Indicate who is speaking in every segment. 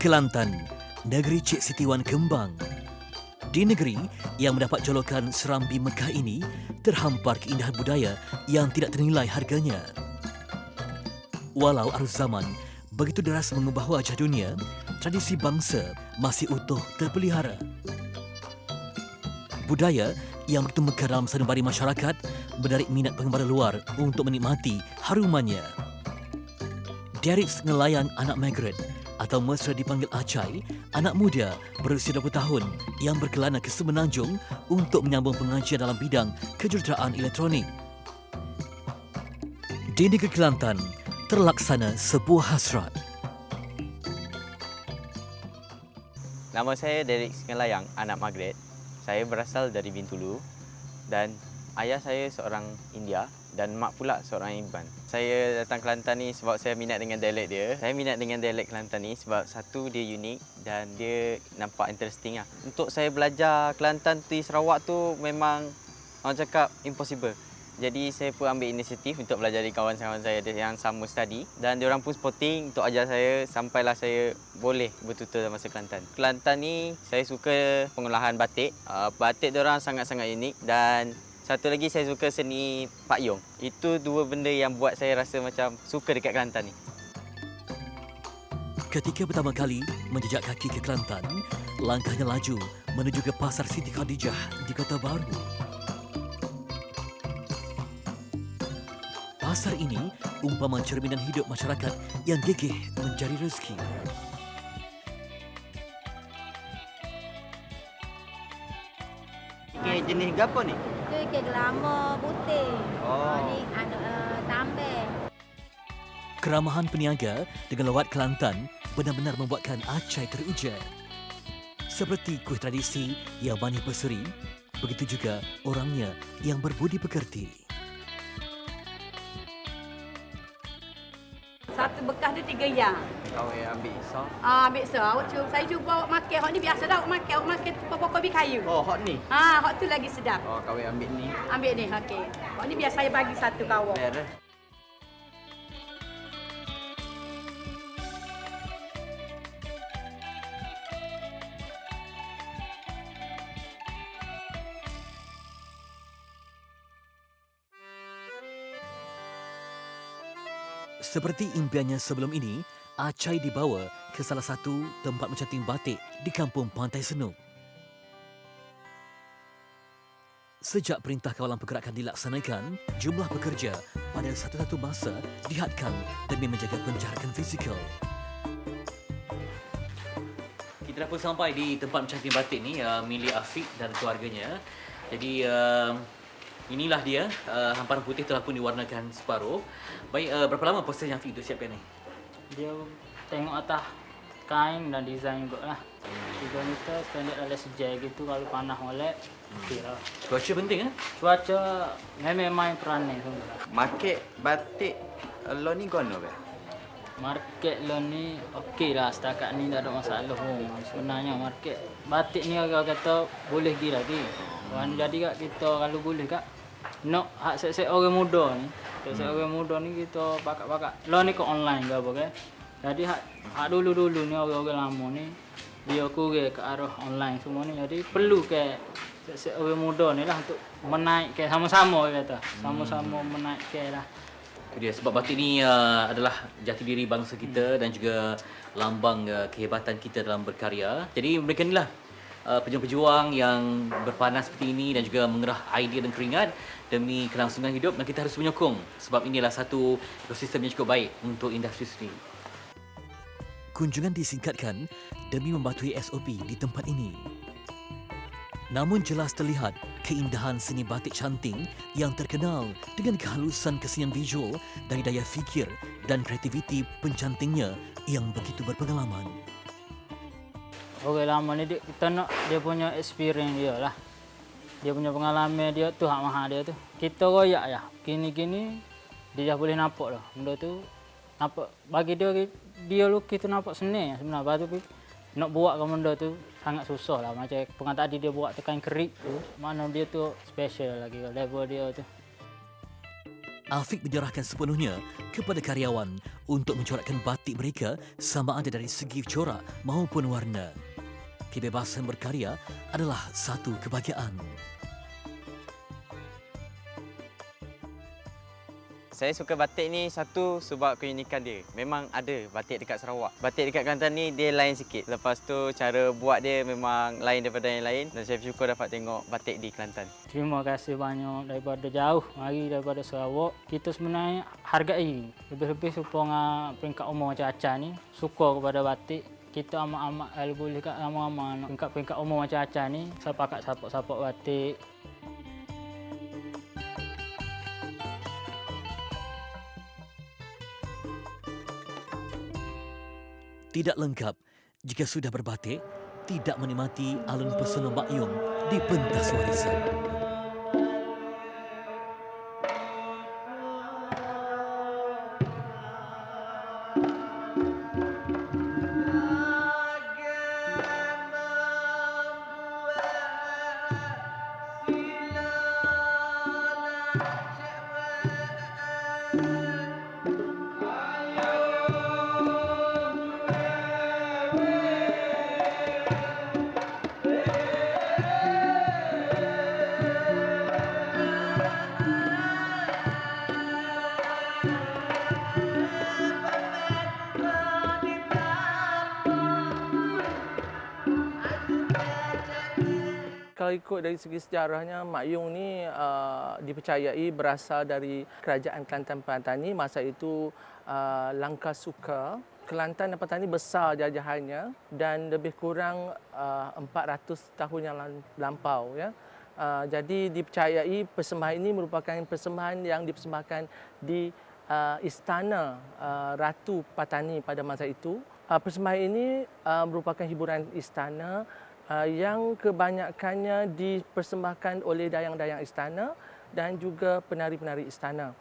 Speaker 1: Kelantan, negeri Cik Siti Wan Kembang. Di negeri yang mendapat jolokan Serambi Mekah ini, terhampar keindahan budaya yang tidak ternilai harganya. Walau arus zaman begitu deras mengubah wajah dunia, tradisi bangsa masih utuh terpelihara. Budaya yang begitu mekar dalam sanubari masyarakat menarik minat penggemar luar untuk menikmati harumannya. Derek Ngelayan anak Margaret atau mesra dipanggil Acai, anak muda berusia 20 tahun yang berkelana ke Semenanjung untuk menyambung pengajian dalam bidang kejuruteraan elektronik. Di negeri Kelantan, terlaksana sebuah hasrat.
Speaker 2: Nama saya Derek Ngelayang, anak Margaret. Saya berasal dari Bintulu dan ayah saya seorang India dan mak pula seorang Iban. Saya datang Kelantan ni sebab saya minat dengan dialek dia. Saya minat dengan dialek Kelantan ni sebab satu, dia unik dan dia nampak interesting lah. Untuk saya belajar Kelantan di Sarawak tu memang orang cakap impossible. Jadi saya pun ambil inisiatif untuk belajar di kawan-kawan saya yang sama study dan diorang pun supporting untuk ajar saya sampailah saya boleh bertutur dalam bahasa Kelantan. Kelantan ni saya suka pengolahan batik. Batik diorang sangat-sangat unik dan satu lagi saya suka seni Pak Yong. Itu dua benda yang buat saya rasa macam suka dekat Kelantan ni.
Speaker 1: Ketika pertama kali menjejak kaki ke Kelantan, langkahnya laju menuju ke Pasar Siti Khadijah di Kota Baru. Pasar ini umpama cerminan hidup masyarakat yang gigih mencari rezeki.
Speaker 2: Ini jenis gapo ni?
Speaker 3: Itu ikan gelama putih.
Speaker 2: Oh.
Speaker 3: Ni tambah.
Speaker 1: Keramahan peniaga dengan lawat Kelantan benar-benar membuatkan Acai teruja. Seperti kuih tradisi yang manis berseri, begitu juga orangnya yang berbudi pekerti.
Speaker 4: Satu bekas dia 3 yang.
Speaker 2: Kau yang ambil isau.
Speaker 4: Ambil so. Saya cuba awak makan. Hak ni biasa dah awak makan. Awak makan pokok bi kayu.
Speaker 2: Oh, hot ni.
Speaker 4: Hak tu lagi sedap.
Speaker 2: Oh, kau yang ambil ni.
Speaker 4: Ambil ni, okey. Hak ni biar saya bagi satu kawak.
Speaker 2: Beres.
Speaker 1: Seperti impiannya sebelum ini, Acai dibawa ke salah satu tempat mencanting batik di kampung Pantai Senuk. Sejak perintah kawalan pergerakan dilaksanakan, jumlah pekerja pada satu-satu masa dihadkan demi menjaga penjarakan fizikal. Kita dah pun sampai di tempat mencanting batik ni, milik Afiq dan keluarganya. Jadi inilah dia, hamparan putih telah pun diwarnakan separuh. Baik, berapa lama proses yang Afiq itu siapkan ni?
Speaker 5: Dia tengok atas kain dan desain juga lah. 3 meter standard ada sejai gitu, kalau panah molek. Okey lah.
Speaker 1: Cuaca penting
Speaker 5: Cuaca memang main peranan semua.
Speaker 2: Market batik lo ni gono ke?
Speaker 5: Market lo ni okey lah, setakat ni tak ada masalah pun. Sebenarnya market batik ni orang kata boleh pergi lagi. Jadi kak kita kalau boleh kak nak hak set-set orang muda ni. Set orang muda ni kita pakat-pakat. Lo ni ke online ke apa ke? Jadi hak dulu-dulu ni orang-orang lama ni dia kurang ke arah online semua ni. Jadi perlu ke set orang muda ni lah untuk menaikkan sama-sama kata. Sama-sama menaikkan lah.
Speaker 1: Itu dia, sebab batik ni adalah jati diri bangsa kita dan juga lambang kehebatan kita dalam berkarya. Jadi mereka inilah pejuang-pejuang yang berpanas seperti ini dan juga mengerah idea dan keringat demi kelangsungan hidup, dan kita harus menyokong sebab inilah satu ekosistem yang cukup baik untuk industri sendiri. Kunjungan disingkatkan demi mematuhi SOP di tempat ini. Namun jelas terlihat keindahan seni batik canting yang terkenal dengan kehalusan kesenian visual dari daya fikir dan kreativiti pencantingnya yang begitu berpengalaman.
Speaker 5: Orang lama ni kita nak dia punya experience dia lah. Dia punya pengalaman dia tu hak mahal dia tu. Kita royak ya. Gini-gini dia dah boleh nampak dah. Benda tu nampak bagi dia lukis tu nampak senang sebenarnya. Lepas tu nak buatkan benda tu sangat susah lah. Macam pengat tadi dia buat tekan kerik tu. Mana dia tu special lagi level dia tu.
Speaker 1: Afiq menyerahkan sepenuhnya kepada karyawan untuk mencorakkan batik mereka sama ada dari segi corak maupun warna. Kebebasan berkarya adalah satu kebahagiaan.
Speaker 2: Saya suka batik ni satu sebab keunikan dia. Memang ada batik dekat Sarawak. Batik dekat Kelantan ni dia lain sikit. Lepas tu cara buat dia memang lain daripada yang lain dan saya bersyukur dapat tengok batik di Kelantan.
Speaker 5: Terima kasih banyak daripada jauh mari daripada Sarawak. Kita sebenarnya hargai lebih-lebih supaya peringkat umur macam Aca ni suka kepada batik. Kita amat-amat kalau boleh kat ramai-ramai peringkat umur macam Aca ni siapa kat support batik.
Speaker 1: Tidak lengkap jika sudah berbatik, tidak menikmati alun pesona Mak Yong di pentas warisan.
Speaker 6: Kalau ikut dari segi sejarahnya, Mak Yong ni dipercayai berasal dari Kerajaan Kelantan Perantani. Masa itu Langkah Suka. Kelantan dan Perantani besar jajahannya dan lebih kurang 400 tahun yang lampau. Ya. Jadi dipercayai persembahan ini merupakan persembahan yang dipersembahkan di Istana Ratu Patani pada masa itu. Persembahan ini merupakan hiburan istana yang kebanyakannya dipersembahkan oleh dayang-dayang istana dan juga penari-penari istana.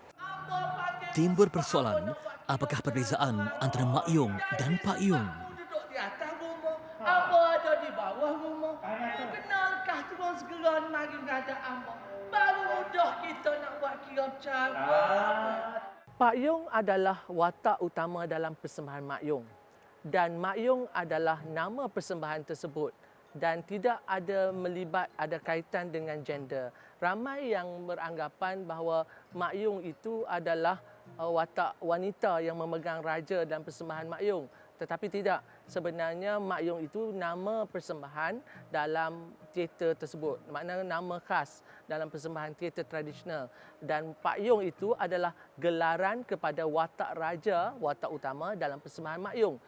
Speaker 1: Timbul persoalan, apakah perbezaan antara Mak Yong dan Pak Yong?
Speaker 7: Duduk di atas rumah, Ambo ada di bawah rumah. Kenalkah turun segera mari kata Ambo. Baru mudah kita nak buat kira cara.
Speaker 6: Pak Yong adalah watak utama dalam persembahan Mak Yong. Dan Mak Yong adalah nama persembahan tersebut. Dan tidak ada kaitan dengan gender. Ramai yang beranggapan bahawa Mak Yong itu adalah watak wanita yang memegang raja dalam persembahan Mak Yong. Tetapi tidak. Sebenarnya Mak Yong itu nama persembahan dalam teater tersebut. Maknanya nama khas dalam persembahan teater tradisional. Dan Pak Yong itu adalah gelaran kepada watak raja, watak utama dalam persembahan Mak Yong.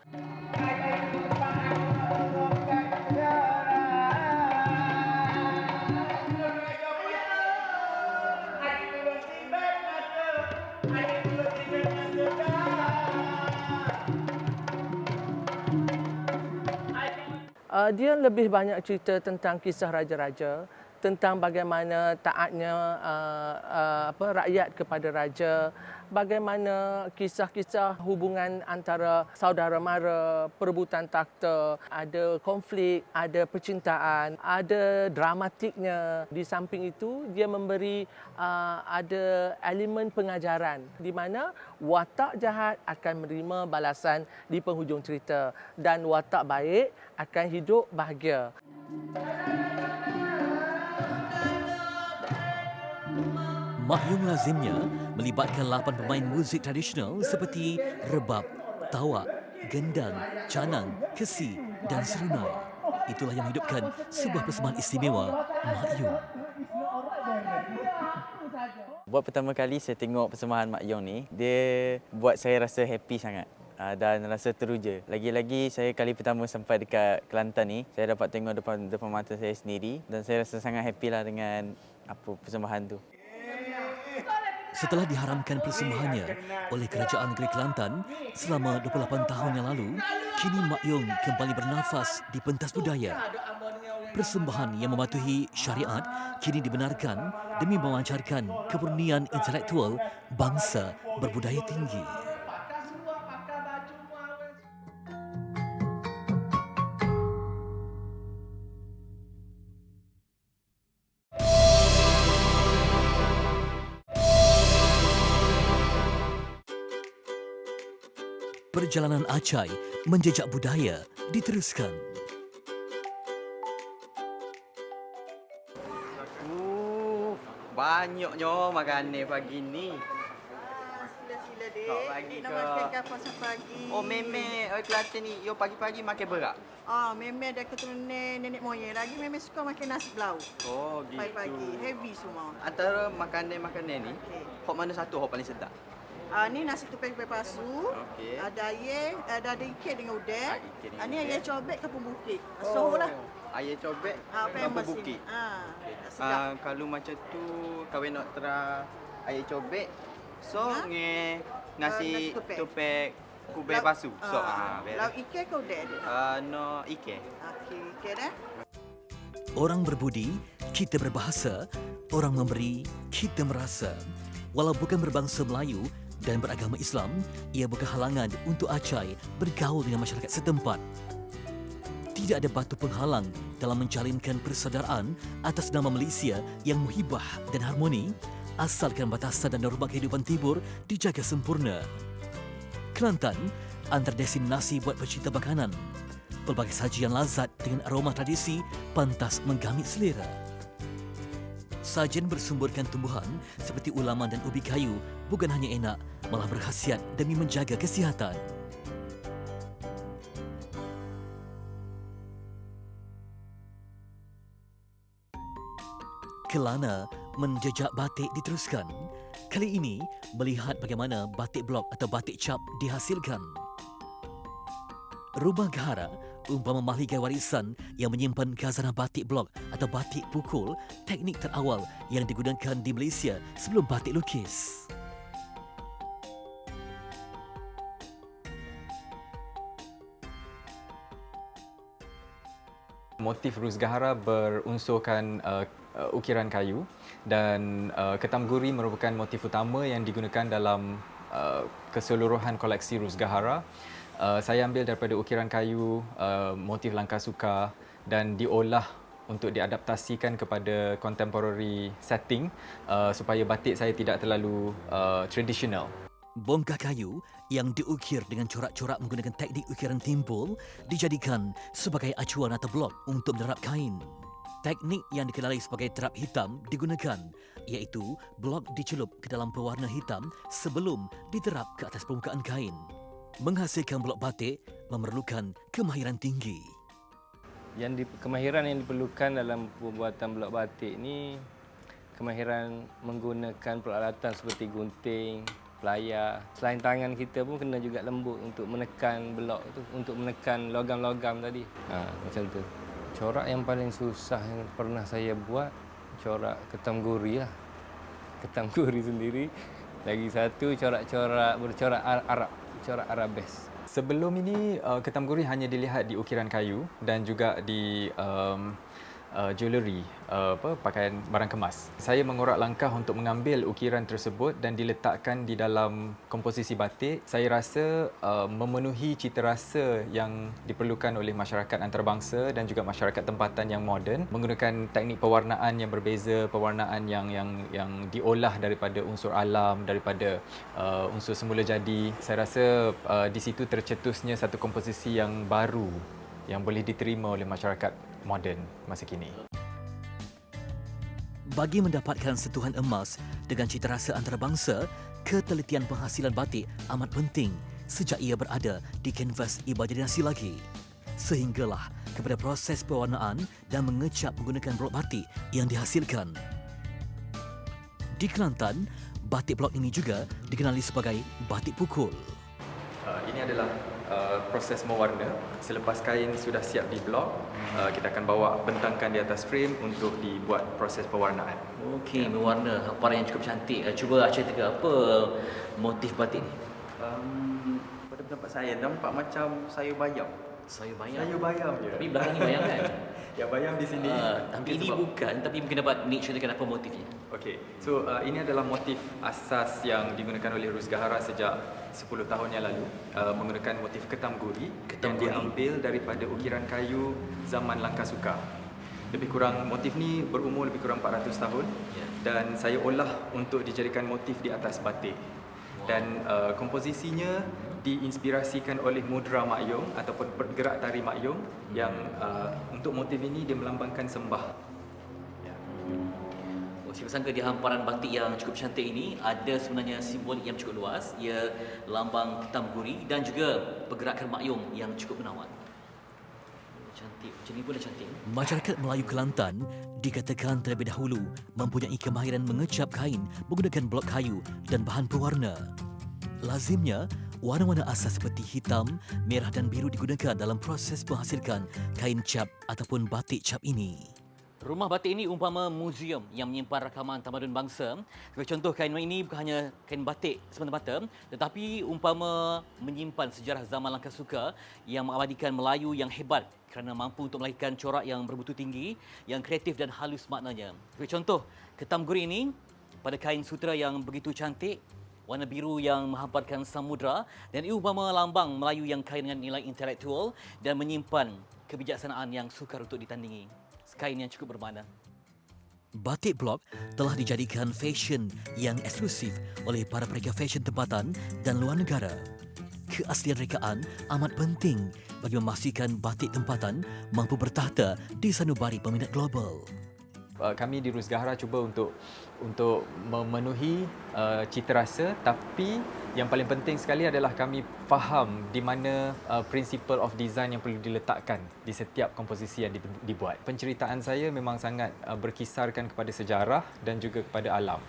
Speaker 6: Dia lebih banyak cerita tentang kisah raja-raja, tentang bagaimana taatnya rakyat kepada raja, bagaimana kisah-kisah hubungan antara saudara mara, perebutan takhta, ada konflik, ada percintaan, ada dramatiknya. Di samping itu, dia memberi ada elemen pengajaran di mana watak jahat akan menerima balasan di penghujung cerita dan watak baik akan hidup bahagia.
Speaker 1: Mak Yong lazimnya melibatkan 8 pemain muzik tradisional seperti rebab, tawak, gendang, canang, kesi dan serunai. Itulah yang menghidupkan sebuah persembahan istimewa Mak Yong.
Speaker 2: Buat pertama kali saya tengok persembahan Mak Yong ni, dia buat saya rasa happy sangat. Dan rasa teruja. Lagi-lagi saya kali pertama sampai dekat Kelantan ni, saya dapat tengok depan mata saya sendiri dan saya rasa sangat happy lah dengan persembahan tu.
Speaker 1: Setelah diharamkan persembahannya oleh Kerajaan Negeri Kelantan selama 28 tahun yang lalu, kini Mak Yong kembali bernafas di pentas budaya. Persembahan yang mematuhi syariat kini dibenarkan demi memancarkan kemurnian intelektual bangsa berbudaya tinggi. perjalanan Acai menjejak budaya diteruskan.
Speaker 2: Banyaknya makanan pagi ni.
Speaker 8: Sila-sila dek.
Speaker 2: Kau bagi
Speaker 8: Nak
Speaker 2: ke?
Speaker 8: makan kapal pagi.
Speaker 2: Oh, meme, Kelantan ni, yo pagi-pagi makan berak.
Speaker 8: Memang ada keturunan nenek moyang lagi. Memang suka makan nasi belau.
Speaker 2: Oh, gitu.
Speaker 8: Pagi-pagi. Heavy semua.
Speaker 2: Antara makanan-makanan ni, hok mana satu hok paling sedap?
Speaker 8: Ni nasi tupai pasu.
Speaker 2: Okey.
Speaker 8: Ada ayam, ada ikan dengan udang.
Speaker 2: Ikan dengan
Speaker 8: Ni
Speaker 2: udang.
Speaker 8: ayam cobek kapung bukit. So lah.
Speaker 2: Ayam cobek,
Speaker 8: Famous
Speaker 2: bukit.
Speaker 8: ini. Sedap.
Speaker 2: Kalau macam tu, kawin nak tera ayam cobek, so nge nasi
Speaker 8: nasi tupek.
Speaker 2: tupek kubai pasu. So,
Speaker 8: Lauk ikan ke udang dia?
Speaker 2: no ikan.
Speaker 8: Okey, ikan dah.
Speaker 1: Orang berbudi, kita berbahasa. Orang memberi, kita merasa. Walau bukan berbangsa Melayu dan beragama Islam, ia bukan halangan untuk Acai bergaul dengan masyarakat setempat. Tidak ada batu penghalang dalam menjalinkan persaudaraan atas nama Malaysia yang muhibah dan harmoni, asalkan batasan dan norma kehidupan Timur dijaga sempurna. Kelantan, antara destinasi buat pecinta makanan. Pelbagai sajian lazat dengan aroma tradisi pantas menggamit selera. Sajian bersumberkan tumbuhan seperti ulaman dan ubi kayu bukan hanya enak, malah berkhasiat demi menjaga kesihatan. Kelana menjejak batik diteruskan. Kali ini melihat bagaimana batik blok atau batik cap dihasilkan. Rumah Gahara umpama mahligai warisan yang menyimpan khazanah batik blok atau batik pukul, teknik terawal yang digunakan di Malaysia sebelum batik lukis.
Speaker 9: Motif Rus Gahara berunsurkan ukiran kayu dan ketam guri merupakan motif utama yang digunakan dalam keseluruhan koleksi Rus Gahara. Saya ambil daripada ukiran kayu, motif langkah suka dan diolah untuk diadaptasikan kepada contemporary setting supaya batik saya tidak terlalu tradisional.
Speaker 1: Bongkah kayu yang diukir dengan corak-corak menggunakan teknik ukiran timbul dijadikan sebagai acuan atau blok untuk menerap kain. Teknik yang dikenali sebagai terap hitam digunakan, iaitu blok dicelup ke dalam pewarna hitam sebelum diterap ke atas permukaan kain. Menghasilkan blok batik memerlukan kemahiran tinggi.
Speaker 10: Kemahiran yang diperlukan dalam pembuatan blok batik ni, kemahiran menggunakan peralatan seperti gunting, pelayar. Selain tangan kita pun kena juga lembut untuk menekan blok tu, untuk menekan logam-logam tadi. Macam tu. Corak yang paling susah yang pernah saya buat, corak ketam guri lah. Ketam guri sendiri. Lagi satu corak-corak bercorak Arab, corak Arabes.
Speaker 9: Sebelum ini, ketam guri hanya dilihat di ukiran kayu dan juga di jewellery, pakaian barang kemas. Saya mengorak langkah untuk mengambil ukiran tersebut dan diletakkan di dalam komposisi batik. Saya rasa memenuhi cita rasa yang diperlukan oleh masyarakat antarabangsa dan juga masyarakat tempatan yang moden, menggunakan teknik pewarnaan yang berbeza, pewarnaan yang diolah daripada unsur alam, daripada unsur semula jadi. Saya rasa di situ tercetusnya satu komposisi yang baru yang boleh diterima oleh masyarakat moden masa kini.
Speaker 1: Bagi mendapatkan sentuhan emas dengan cita rasa antarabangsa, ketelitian penghasilan batik amat penting sejak ia berada di kanvas imajinasi lagi. Sehinggalah kepada proses pewarnaan dan mengecap menggunakan blok batik yang dihasilkan. Di Kelantan, batik blok ini juga dikenali sebagai batik pukul.
Speaker 9: Ini adalah proses mewarna. Selepas kain sudah siap di blok, kita akan bawa bentangkan di atas frame untuk dibuat proses pewarnaan.
Speaker 1: Okey, mewarna hamparan yang cukup cantik. Cuba Acai teka apa motif batik ni?
Speaker 2: Pada pendapat saya, nampak macam sayur bayam.
Speaker 1: Sayur bayam.
Speaker 2: Sayur bayam je.
Speaker 1: Tapi belakang ni bayam kan?
Speaker 2: Ya, bayam di sini.
Speaker 1: Tapi ini bukan, tapi mungkin dapat Nick ceritakan apa motifnya.
Speaker 9: Okey, so ini adalah motif asas yang digunakan oleh Rus Gahara sejak 10 tahun yang lalu, menggunakan motif ketam guri yang diambil daripada ukiran kayu zaman Langkah Suka. Lebih kurang motif ni berumur lebih kurang 400 tahun dan saya olah untuk dijadikan motif di atas batik. dan komposisinya diinspirasikan oleh mudra Mak Yong ataupun bergerak tari Mak Yong yang untuk motif ini dia melambangkan sembah.
Speaker 1: Saya sangka di hamparan batik yang cukup cantik ini ada sebenarnya simbolik yang cukup luas, ia lambang Ketam Guri dan juga pergerakan Mak Yong yang cukup menawan. Cantik, macam ni pun dah cantik. Masyarakat Melayu Kelantan dikatakan terlebih dahulu mempunyai kemahiran mengecap kain menggunakan blok kayu dan bahan pewarna. Lazimnya, warna-warna asas seperti hitam, merah dan biru digunakan dalam proses menghasilkan kain cap ataupun batik cap ini. Rumah batik ini umpama muzium yang menyimpan rakaman tamadun bangsa. Sebagai contoh, kain ini bukan hanya kain batik semata-mata, tetapi umpama menyimpan sejarah zaman Langkah Suka yang mengabadikan Melayu yang hebat kerana mampu untuk melahirkan corak yang bermutu tinggi, yang kreatif dan halus maknanya. Sebagai contoh, Ketam Guri ini pada kain sutera yang begitu cantik, warna biru yang menghamparkan samudra, dan ia umpama lambang Melayu yang kaya dengan nilai intelektual dan menyimpan kebijaksanaan yang sukar untuk ditandingi. Kain yang cukup bermakna. Batik blok telah dijadikan fashion yang eksklusif oleh para perekat fashion tempatan dan luar negara. Keaslian rekaan amat penting bagi memastikan batik tempatan mampu bertahta di sanubari peminat global.
Speaker 9: Kami di Rus Gahara cuba untuk memenuhi cita rasa, tapi yang paling penting sekali adalah kami faham di mana principle of design yang perlu diletakkan di setiap komposisi yang dibuat. Penceritaan saya memang sangat berkisarkan kepada sejarah dan juga kepada alam.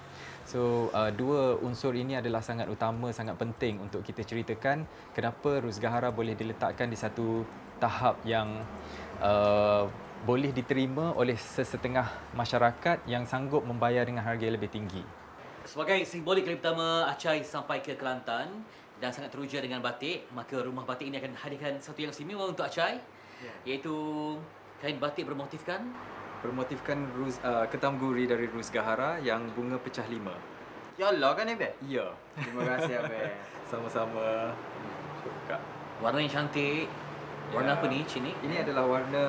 Speaker 9: So, dua unsur ini adalah sangat utama, sangat penting untuk kita ceritakan kenapa Rus Gahara boleh diletakkan di satu tahap yang boleh diterima oleh sesetengah masyarakat yang sanggup membayar dengan harga yang lebih tinggi.
Speaker 1: Sebagai simbolik kali pertama Acai sampai ke Kelantan dan sangat teruja dengan batik, maka rumah batik ini akan hadirkan satu yang istimewa untuk Acai, iaitu kain batik bermotifkan
Speaker 9: Ketam Guri dari Rus Gahara yang bunga pecah 5.
Speaker 2: Ya Allah kan Abel?
Speaker 9: Ya.
Speaker 2: Terima kasih Abel.
Speaker 9: Sama-sama. Suka.
Speaker 1: Warna yang cantik. Warna apa ni, Cik Nik?
Speaker 9: Ini adalah warna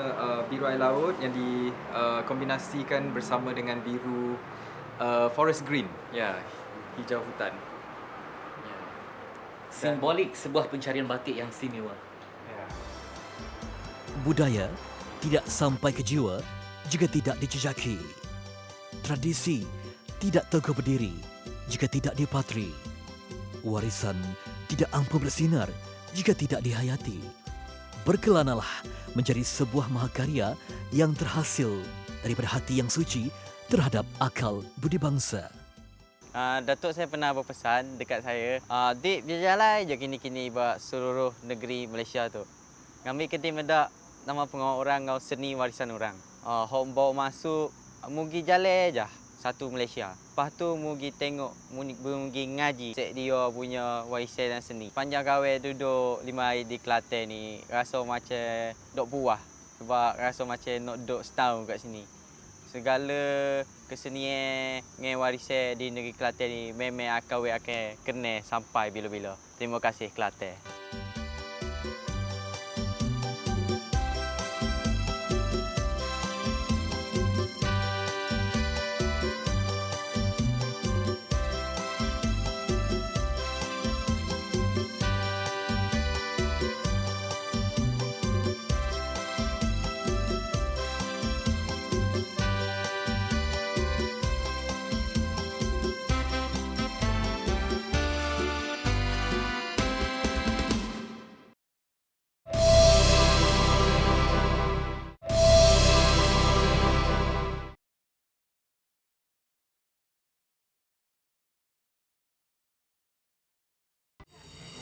Speaker 9: biru air laut yang dikombinasikan bersama dengan biru forest green. Ya, hijau hutan.
Speaker 1: Ya. Simbolik sebuah pencarian batik yang istimewa.
Speaker 9: Ya.
Speaker 1: Budaya tidak sampai ke jiwa jika tidak dijejaki. Tradisi tidak teguh berdiri jika tidak dipatri. Warisan tidak ampuh bersinar jika tidak dihayati. Berkelanalah menjadi sebuah mahakarya yang terhasil daripada hati yang suci terhadap akal budi bangsa.
Speaker 2: Datuk saya pernah berpesan dekat saya, Dik, berjalan je kini-kini buat seluruh negeri Malaysia tu. Ngambil keti medak nama pengawal orang ngau seni warisan orang. Hok bawa masuk, mugi jalan je satu Malaysia. Lepas tu mugi tengok, mugi ngaji cek dia punya warisan dan seni. Panjang kawai duduk 5 hari di Kelantan ni, rasa macam dok puas. Sebab rasa macam nak duduk setahun kat sini. Segala kesenian dengan warisan di negeri Kelantan ni memang akan kena sampai bila-bila. Terima kasih Kelantan.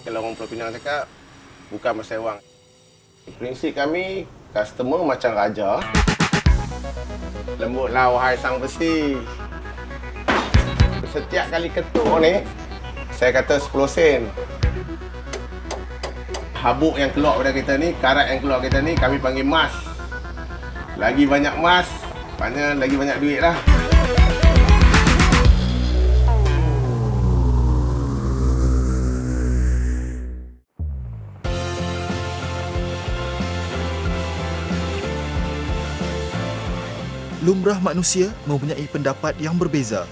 Speaker 11: Kalau orang Pulau Pinang cakap, bukan pasal wang. Prinsip kami, customer macam raja. Lembutlah wahai sang besi. Setiap kali ketuk ni, saya kata 10 sen. Habuk yang keluar pada kita ni, karat yang keluar kita ni, kami panggil mas. Lagi banyak mas, maknanya lagi banyak duit lah.
Speaker 12: Lumrah manusia mempunyai pendapat yang berbeza.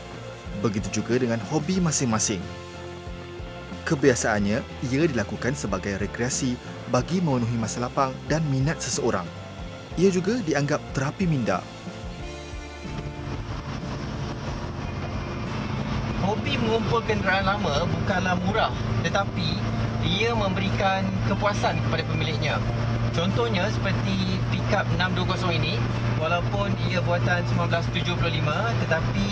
Speaker 12: Begitu juga dengan hobi masing-masing. Kebiasaannya, ia dilakukan sebagai rekreasi bagi memenuhi masa lapang dan minat seseorang. Ia juga dianggap terapi minda.
Speaker 13: Hobi mengumpul kenderaan lama bukanlah murah, tetapi ia memberikan kepuasan kepada pemiliknya. Contohnya seperti pickup 620 ini, walaupun ia buatan 1975, tetapi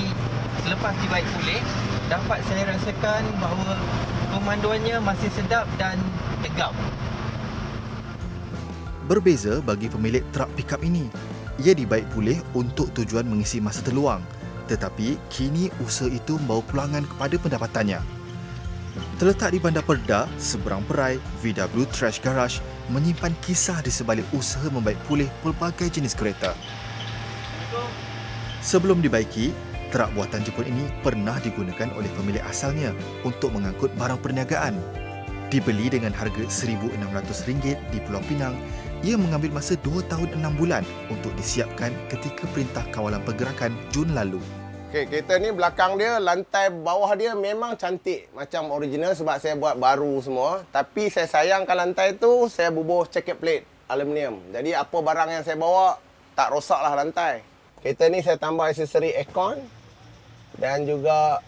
Speaker 13: selepas dibaik pulih, dapat saya rasakan bahawa pemanduannya masih sedap dan tegap.
Speaker 12: Berbeza bagi pemilik truk pickup ini. Ia dibaik pulih untuk tujuan mengisi masa terluang. Tetapi kini usaha itu membawa pulangan kepada pendapatannya. Terletak di Bandar Perda, seberang perai, VW Trash Garage menyimpan kisah di sebalik usaha membaik pulih pelbagai jenis kereta. Sebelum dibaiki, truk buatan Jepun ini pernah digunakan oleh pemilik asalnya untuk mengangkut barang perniagaan. Dibeli dengan harga RM1,600 di Pulau Pinang, ia mengambil masa 2 tahun 6 bulan untuk disiapkan ketika Perintah Kawalan Pergerakan Jun lalu.
Speaker 11: Okey, kereta ni belakang dia, lantai bawah dia memang cantik macam original sebab saya buat baru semua. Tapi saya sayangkan lantai tu, saya bubuh checker plate aluminium. Jadi apa barang yang saya bawa tak rosaklah lantai. Kereta ni saya tambah aksesori aircon dan juga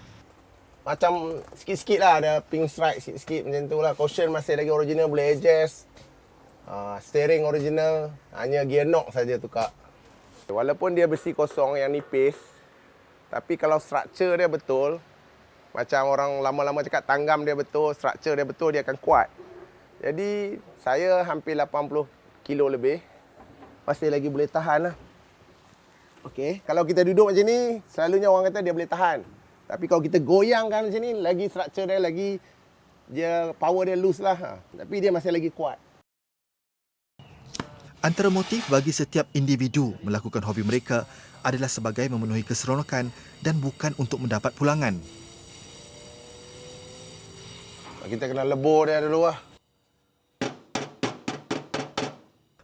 Speaker 11: macam sikit-sikit lah, ada pink stripe sikit-sikit macam tu lah. Cushion masih lagi original, boleh adjust. Steering original, hanya gear knock saja tukar. Walaupun dia besi kosong yang nipis, tapi kalau struktur dia betul, macam orang lama-lama cakap tanggam dia betul, struktur dia betul, dia akan kuat. Jadi saya hampir 80 kilo lebih, masih lagi boleh tahan lah. Okey, kalau kita duduk macam ni, selalunya orang kata dia boleh tahan. Tapi kalau kita goyangkan macam ni, lagi struktur dia, lagi dia power dia loose lah. Tapi dia masih lagi kuat.
Speaker 12: Antara motif bagi setiap individu melakukan hobi mereka adalah sebagai memenuhi keseronokan dan bukan untuk mendapat pulangan.
Speaker 11: Kita kena lebur dia dulu lah.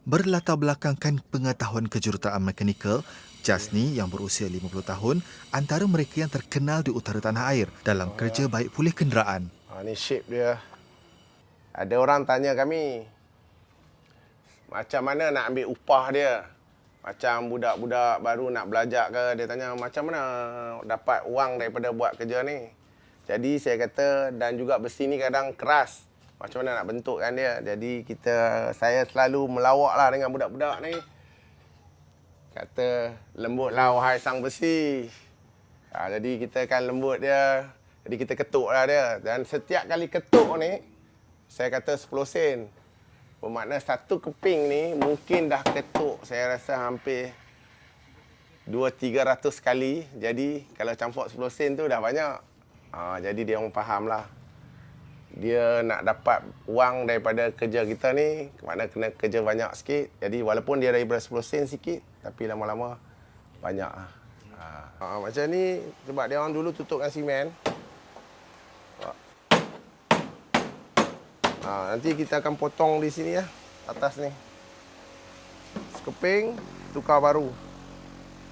Speaker 12: Berlatar belakangkan pengetahuan kejuruteraan mekanikal, Jasni yang berusia 50 tahun antara mereka yang terkenal di utara tanah air dalam kerja baik pulih kenderaan.
Speaker 11: Ni shape dia. Ada orang tanya kami, macam mana nak ambil upah dia? Macam budak-budak baru nak belajar ke, dia tanya macam mana dapat wang daripada buat kerja ni. Jadi saya kata, dan juga besi ni kadang keras. Macam mana nak bentukkan dia. Jadi saya selalu melawak lah dengan budak-budak ni. Kata, lembutlah wahai sang besi. Jadi kita akan lembut dia. Jadi kita ketuk lah dia. Dan setiap kali ketuk ni, saya kata 10 sen. Bermakna satu keping ni mungkin dah ketuk saya rasa hampir 200-300 kali. Jadi kalau campur 10 sen tu dah banyak. Jadi dia orang faham lah. Dia nak dapat wang daripada kerja kita ni, makna kena kerja banyak sikit. Jadi walaupun dia daripada 10 sen sikit, tapi lama-lama banyak. Macam ni sebab dia orang dulu tutupkan simen. Nanti kita akan potong di sini ya, atas ni. Sekeping, tukar baru.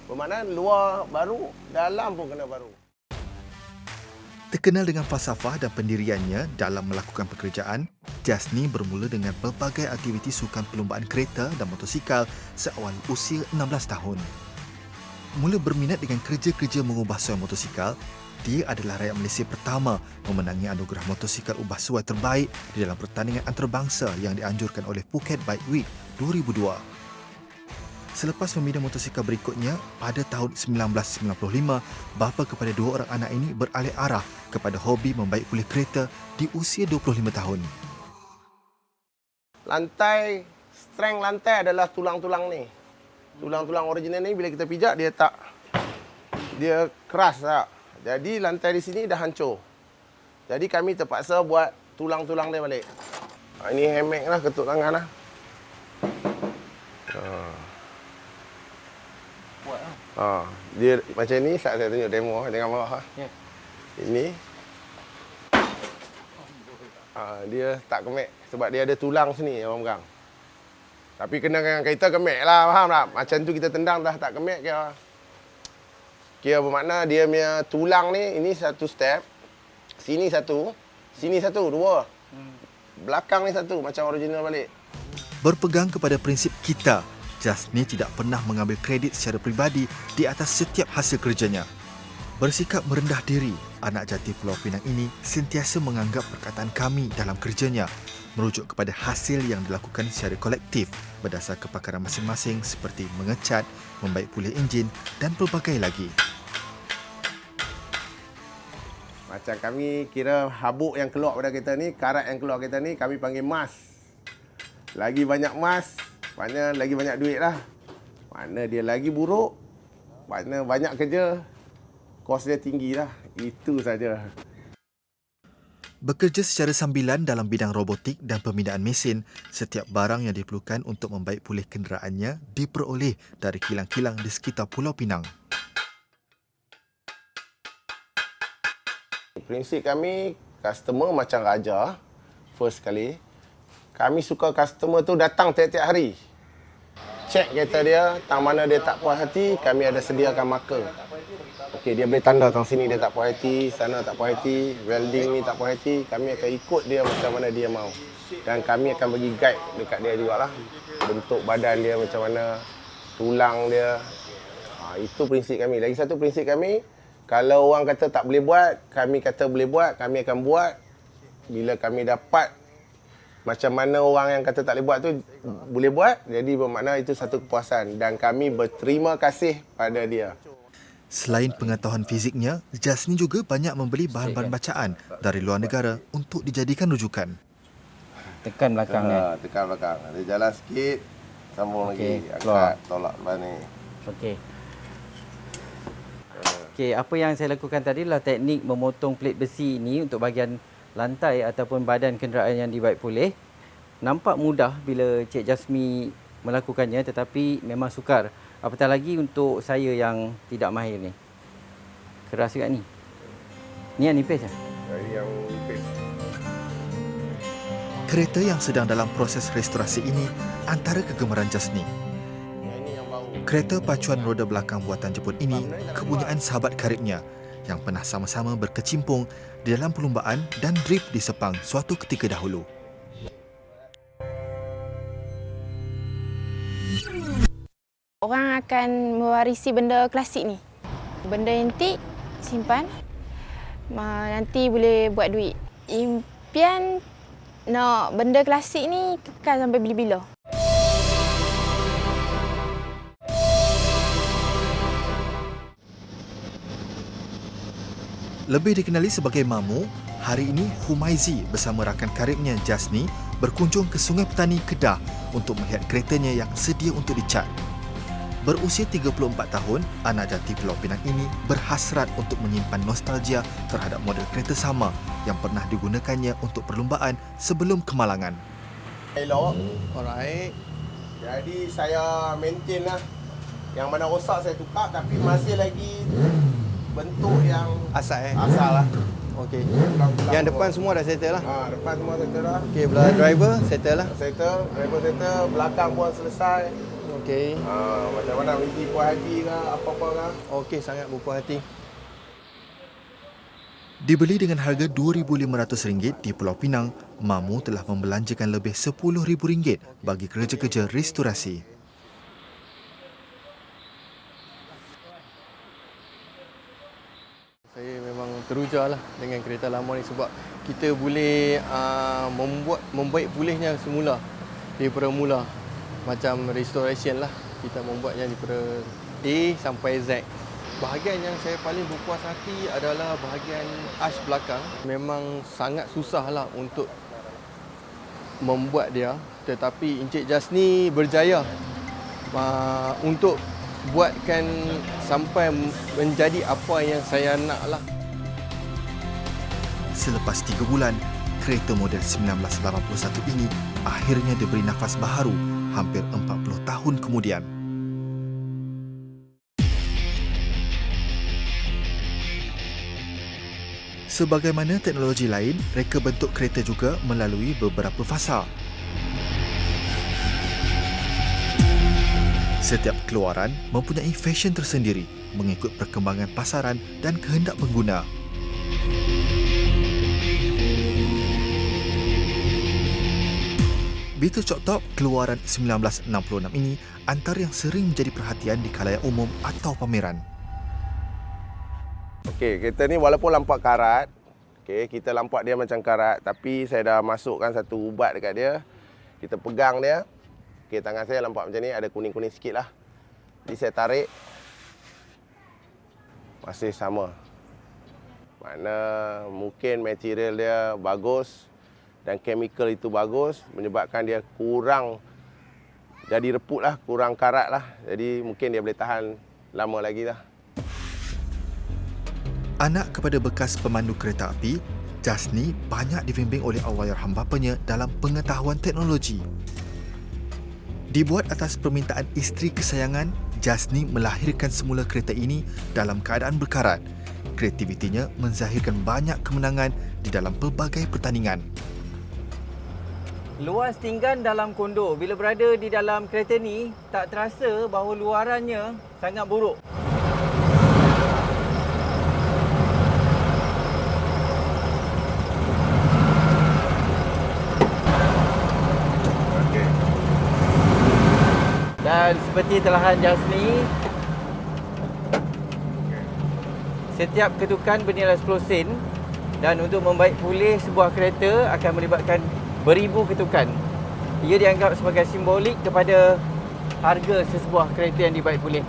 Speaker 11: Bermakna luar baru, dalam pun kena baru.
Speaker 12: Terkenal dengan falsafah dan pendiriannya dalam melakukan pekerjaan, Jasni bermula dengan pelbagai aktiviti sukan perlombaan kereta dan motosikal seawal usia 16 tahun. Mula berminat dengan kerja-kerja mengubah suai motosikal, dia adalah rakyat Malaysia pertama memenangi anugerah motosikal ubah suai terbaik di dalam pertandingan antarabangsa yang dianjurkan oleh Phuket Bike Week 2002. Selepas membina motosikal berikutnya, pada tahun 1995, bapa kepada dua orang anak ini beralih arah kepada hobi membaik pulih kereta di usia 25 tahun.
Speaker 11: Lantai, strength lantai adalah tulang-tulang ni. Tulang-tulang original ni bila kita pijak dia keras tak? Jadi lantai di sini dah hancur. Jadi kami terpaksa buat tulang-tulang dia balik. Ini hamak lah, ketuk tangan lah. Dia macam ni, saya tunjuk demo dengan bawah. Yeah. Ini dia tak kemek sebab dia ada tulang sini yang pegang. Tapi kena dengan kereta kemek lah, faham tak? Macam tu kita tendang dah tak kemek kira bermakna dia punya tulang ni, ini satu step, sini satu, Sini satu, dua. Belakang ni satu, macam original balik.
Speaker 12: Berpegang kepada prinsip kita, Jasni tidak pernah mengambil kredit secara peribadi di atas setiap hasil kerjanya. Bersikap merendah diri, anak jati Pulau Pinang ini sentiasa menganggap perkataan kami dalam kerjanya merujuk kepada hasil yang dilakukan secara kolektif berdasar kepakaran masing-masing seperti mengecat, membaik pulih enjin dan pelbagai lagi.
Speaker 11: Macam kami kira habuk yang keluar pada kita ni, karat yang keluar kita ni, kami panggil mas. Lagi banyak mas, mana lagi banyak duit lah. Mana dia lagi buruk, mana banyak kerja, kos dia tinggi lah. Itu saja.
Speaker 12: Bekerja secara sambilan dalam bidang robotik dan pemindaan mesin, setiap barang yang diperlukan untuk membaik pulih kenderaannya diperoleh dari kilang-kilang di sekitar Pulau Pinang.
Speaker 11: Prinsip kami, customer macam raja. First kali, kami suka customer tu datang tiap-tiap hari. Cek kereta dia, tang mana dia tak puas hati, kami ada sediakan marker. Okey, dia boleh tanda tang sini dia tak puas hati, sana tak puas hati, welding ni tak puas hati, kami akan ikut dia macam mana dia mau. Dan kami akan bagi guide dekat dia jugalah. Bentuk badan dia macam mana, tulang dia. Itu prinsip kami. Lagi satu prinsip kami, kalau orang kata tak boleh buat, kami kata boleh buat, kami akan buat. Bila kami dapat macam mana orang yang kata tak boleh buat tu boleh buat, jadi bermakna itu satu kepuasan dan kami berterima kasih pada dia.
Speaker 12: Selain pengetahuan fiziknya, Jasni juga banyak membeli bahan-bahan bacaan dari luar negara untuk dijadikan rujukan.
Speaker 2: Tekan belakang ni.
Speaker 11: Tekan belakang. Ada jalan sikit, sambung lagi.
Speaker 2: Keluar.
Speaker 11: Angkat, tolak lepas ni.
Speaker 2: Okey. Okey, apa yang saya lakukan tadi adalah teknik memotong plet besi ini untuk bahagian lantai ataupun badan kenderaan yang dibaik pulih. Nampak mudah bila Cik Jasmi melakukannya, tetapi memang sukar. Apatah lagi untuk saya yang tidak mahir ni. Keras juga ni. Ni yang nipis lah.
Speaker 11: Ini yang nipis.
Speaker 12: Kereta yang sedang dalam proses restorasi ini antara kegemaran Jasni. Kereta pacuan roda belakang buatan Jepun ini kepunyaan sahabat karibnya yang pernah sama-sama berkecimpung di dalam perlumbaan dan drift di Sepang suatu ketika dahulu.
Speaker 14: Orang akan mewarisi benda klasik ni. Benda antik, simpan. Nanti boleh buat duit. Impian nak benda klasik ni kekal sampai bila-bila.
Speaker 12: Lebih dikenali sebagai Mamu, hari ini Humaizi bersama rakan karibnya Jasni berkunjung ke Sungai Petani, Kedah untuk melihat keretanya yang sedia untuk dicat. Berusia 34 tahun, anak jati Pulau Pinang ini berhasrat untuk menyimpan nostalgia terhadap model kereta sama yang pernah digunakannya untuk perlumbaan sebelum kemalangan.
Speaker 11: Elok. Alright. Jadi saya maintain lah. Yang mana rosak saya tukar tapi masih lagi bentuk yang
Speaker 13: Asal
Speaker 11: asal lah.
Speaker 13: Okey. Yang depan semua dah settle lah.
Speaker 11: Depan semua settle lah.
Speaker 13: Okey, belah driver settle lah.
Speaker 11: Settle, driver settle, belakang pun selesai.
Speaker 13: Okey.
Speaker 11: Macam mana Witi puas hati ke apa-apa ke?
Speaker 13: Okey, sangat berpuas hati.
Speaker 12: Dibeli dengan harga RM2,500 di Pulau Pinang, Mamu telah membelanjakan lebih RM10,000 bagi kerja-kerja restorasi.
Speaker 13: Saya memang teruja lah dengan kereta lama ni sebab kita boleh membaik pulihnya semula daripada mula. Macam restoration lah, kita membuatnya daripada A sampai Z. Bahagian yang saya paling berpuas hati adalah bahagian ash belakang. Memang sangat susah lah untuk membuat dia, tetapi Encik Jasni berjaya untuk buatkan sampai menjadi apa yang saya nak lah.
Speaker 12: Selepas 3 bulan, kereta model 1981 ini akhirnya diberi nafas baharu hampir 40 tahun kemudian. Sebagaimana teknologi lain, reka bentuk kereta juga melalui beberapa fasa. Setiap keluaran mempunyai fashion tersendiri mengikut perkembangan pasaran dan kehendak pengguna. Little Chop Top keluaran 1966 ini antara yang sering menjadi perhatian di khalayak umum atau pameran.
Speaker 11: Okey, kereta ni walaupun nampak karat, kita nampak dia macam karat, tapi saya dah masukkan satu ubat dekat dia. Kita pegang dia. Tangan saya nampak macam ni, ada kuning-kuning sikit lah. Jadi saya tarik. Masih sama. Makna mungkin material dia bagus dan chemical itu bagus, menyebabkan dia kurang jadi reput lah, kurang karat lah. Jadi mungkin dia boleh tahan lama lagi lah.
Speaker 12: Anak kepada bekas pemandu kereta api, Jasni banyak dibimbing oleh Allahyarham bapanya dalam pengetahuan teknologi. Dibuat atas permintaan isteri kesayangan, Jasni melahirkan semula kereta ini dalam keadaan berkarat. Kreativitinya menzahirkan banyak kemenangan di dalam pelbagai pertandingan.
Speaker 13: Luas tinggan dalam kondo. Bila berada di dalam kereta ni, tak terasa bahawa luarannya sangat buruk. Dan seperti telahan Jasni, setiap ketukan bernilai 10 sen dan untuk membaik pulih sebuah kereta akan melibatkan beribu ketukan. Ia dianggap sebagai simbolik kepada harga sesebuah kereta yang dibaik pulih.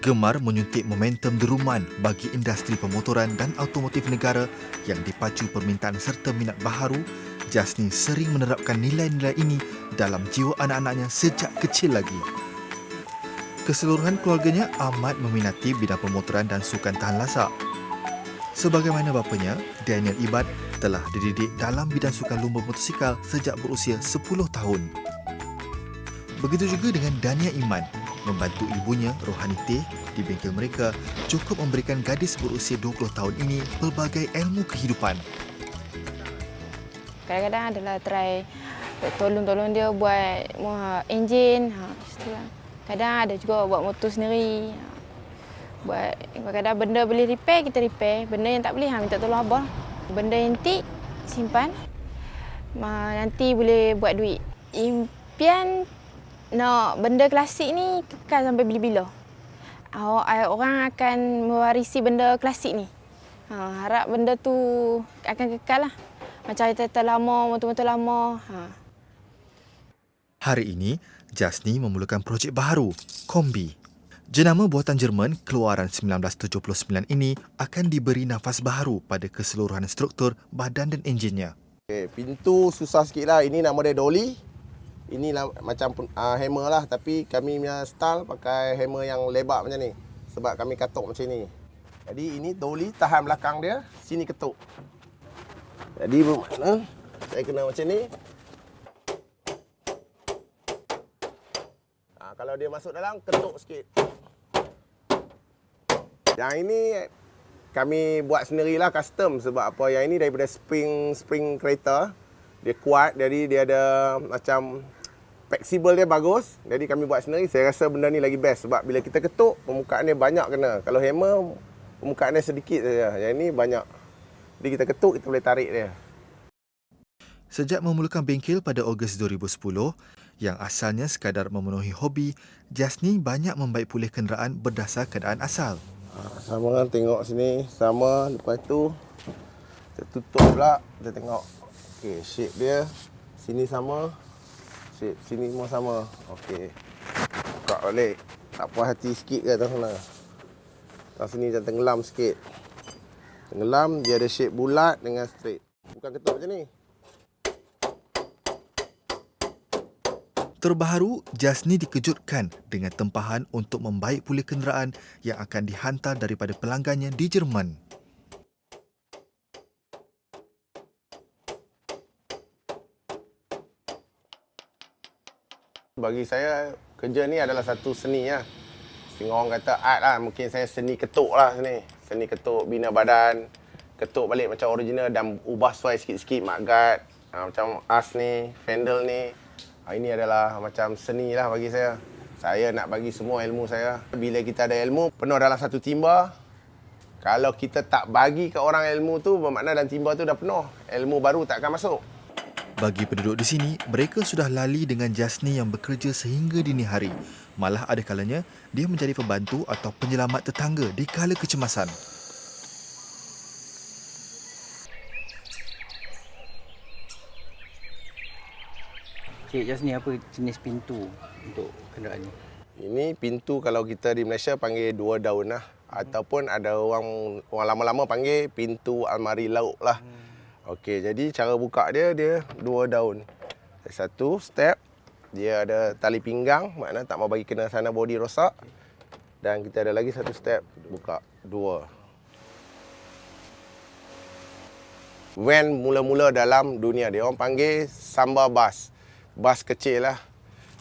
Speaker 12: Gemar menyuntik momentum deruman bagi industri pemotoran dan automotif negara yang dipacu permintaan serta minat baharu. Jasni sering menerapkan nilai-nilai ini dalam jiwa anak-anaknya sejak kecil lagi. Keseluruhan keluarganya amat meminati bidang pemotoran dan sukan tahan lasak. Sebagaimana bapanya, Daniel Ibad telah dididik dalam bidang sukan lumba motosikal sejak berusia 10 tahun. Begitu juga dengan Dania Iman, membantu ibunya Rohaniteh di bengkel mereka cukup memberikan gadis berusia 20 tahun ini pelbagai ilmu kehidupan.
Speaker 14: Kadang-kadang adalah try tolong dia buat enjin, kadang ada juga buat motor sendiri. Buat kadang benda boleh repair, kita repair. Benda yang tak boleh, minta tolong abah. Benda antik, simpan. Nanti boleh buat duit. Impian nak benda klasik ni kekal sampai bila-bila. Orang akan mewarisi benda klasik ni. Harap benda tu akan kekal lah. Macam kereta lama, motor-motor lama.
Speaker 12: Hari ini, Jasni memulakan projek baharu, Kombi. Jenama buatan Jerman keluaran 1979 ini akan diberi nafas baharu pada keseluruhan struktur, badan dan enjinnya.
Speaker 11: Pintu susah sikit lah. Ini nama dia dolly. Ini macam hammer lah. Tapi kami punya style pakai hammer yang lebar macam ni. Sebab kami katuk macam ni. Jadi ini dolly tahan belakang dia. Sini ketuk. Jadi bermakna saya kena macam ni. Kalau dia masuk dalam, ketuk sikit. Yang ini kami buat sendirilah, custom. Sebab apa? Yang ini daripada spring kereta. Dia kuat, jadi dia ada macam fleksibel dia bagus. Jadi kami buat sendiri. Saya rasa benda ni lagi best. Sebab bila kita ketuk, permukaan dia banyak kena. Kalau hammer, permukaan dia sedikit saja. Yang ini banyak. Jadi kita ketuk, kita boleh tarik dia.
Speaker 12: Sejak memulakan bengkel pada Ogos 2010, yang asalnya sekadar memenuhi hobi, Jasni banyak membaik pulih kenderaan berdasar keadaan asal.
Speaker 11: Sama kan, tengok sini sama. Lepas tu kita tutup pula, kita tengok. Okey, shape dia sini sama. Shape sini semua sama. Okey. Buka balik. Tak puas hati sikit ke atas sana. Atas sini macam tenggelam sikit. Tenggelam, dia ada shape bulat dengan straight. Bukan ketuk macam ni.
Speaker 12: Terbaru, Jasni dikejutkan dengan tempahan untuk membaik pulih kenderaan yang akan dihantar daripada pelanggannya di Jerman.
Speaker 11: Bagi saya, kerja ni adalah satu seni lah. Setengah orang kata art lah. Mungkin saya seni ketuk lah sini. Seni ketuk, bina badan. Ketuk balik macam original dan ubah suai sikit-sikit mudguard. Macam as ni, fendel ni. Ini adalah macam seni lah bagi saya. Saya nak bagi semua ilmu saya. Bila kita ada ilmu penuh dalam satu timba, kalau kita tak bagi ke orang ilmu tu, bermakna dalam timba tu dah penuh. Ilmu baru tak akan masuk.
Speaker 12: Bagi penduduk di sini, mereka sudah lali dengan Jasni yang bekerja sehingga dini hari. Malah ada kalanya, dia menjadi pembantu atau penyelamat tetangga di kala kecemasan.
Speaker 15: Cik Jasni, apa jenis pintu untuk kenderaan ni?
Speaker 11: Ini pintu kalau kita di Malaysia panggil 2 daun lah. Ataupun ada orang lama-lama panggil pintu almari lauk lah. Okey, jadi cara buka dia 2 daun. Satu step, dia ada tali pinggang, makna tak mau bagi kena sana body rosak. Dan kita ada lagi satu step, buka 2. Van mula-mula dalam dunia dia orang panggil samba bus. Bas kecil lah.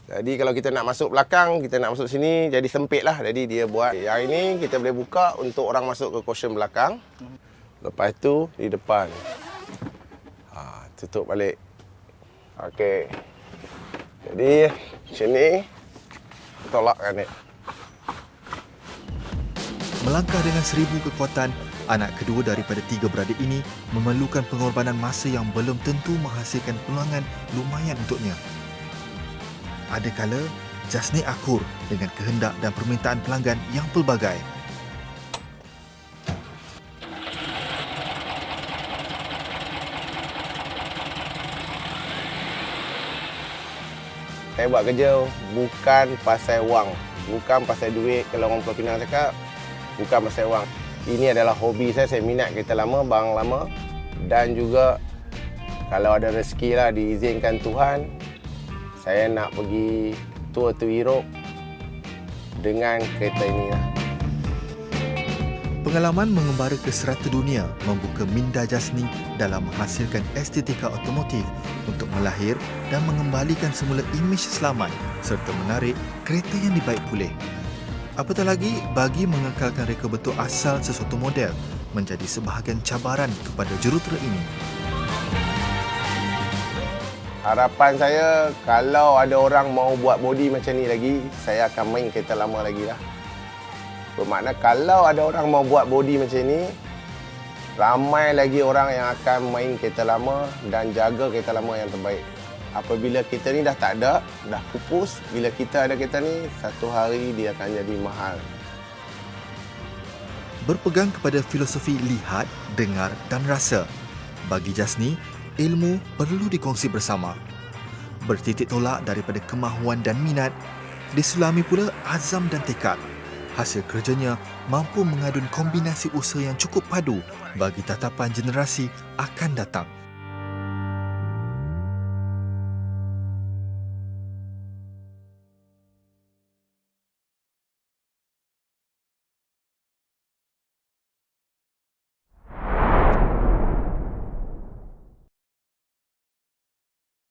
Speaker 11: Jadi kalau kita nak masuk belakang, kita nak masuk sini, jadi sempit lah. Jadi dia buat yang ini kita boleh buka untuk orang masuk ke cushion belakang. Lepas tu di depan. Tutup balik. Okey. Jadi macam ni, tolakkan dia.
Speaker 12: Melangkah dengan 1000 kekuatan, anak kedua daripada 3 beradik ini memerlukan pengorbanan masa yang belum tentu menghasilkan peluangan lumayan untuknya. Ada kala, Jasni akur dengan kehendak dan permintaan pelanggan yang pelbagai.
Speaker 11: Saya buat kerja bukan pasal wang, bukan pasal duit. Kalau orang Pulau Pinang cakap, bukan pasal wang. Ini adalah hobi saya minat kereta lama, barang lama. Dan juga kalau ada rezeki lah, diizinkan Tuhan, saya nak pergi tour to Europe dengan kereta ini lah.
Speaker 12: Pengalaman mengembara ke serata dunia membuka minda Jasni dalam menghasilkan estetika otomotif untuk melahir dan mengembalikan semula imej selamat serta menarik kereta yang dibaik pulih. Apatah lagi bagi mengekalkan reka bentuk asal sesuatu model menjadi sebahagian cabaran kepada jurutera ini.
Speaker 11: Harapan saya kalau ada orang mau buat body macam ni lagi, saya akan main kereta lama lagi lah. Bermakna kalau ada orang mau buat body macam ni, ramai lagi orang yang akan main kereta lama dan jaga kereta lama yang terbaik. Apabila kereta ni dah tak ada, dah pupus, bila kita ada kereta ni, satu hari dia akan jadi mahal.
Speaker 12: Berpegang kepada filosofi lihat, dengar dan rasa. Bagi Jasni, ilmu perlu dikongsi bersama. Bertitik tolak daripada kemahuan dan minat, disulami pula azam dan tekad. Hasil kerjanya mampu mengadun kombinasi usaha yang cukup padu bagi tatapan generasi akan datang.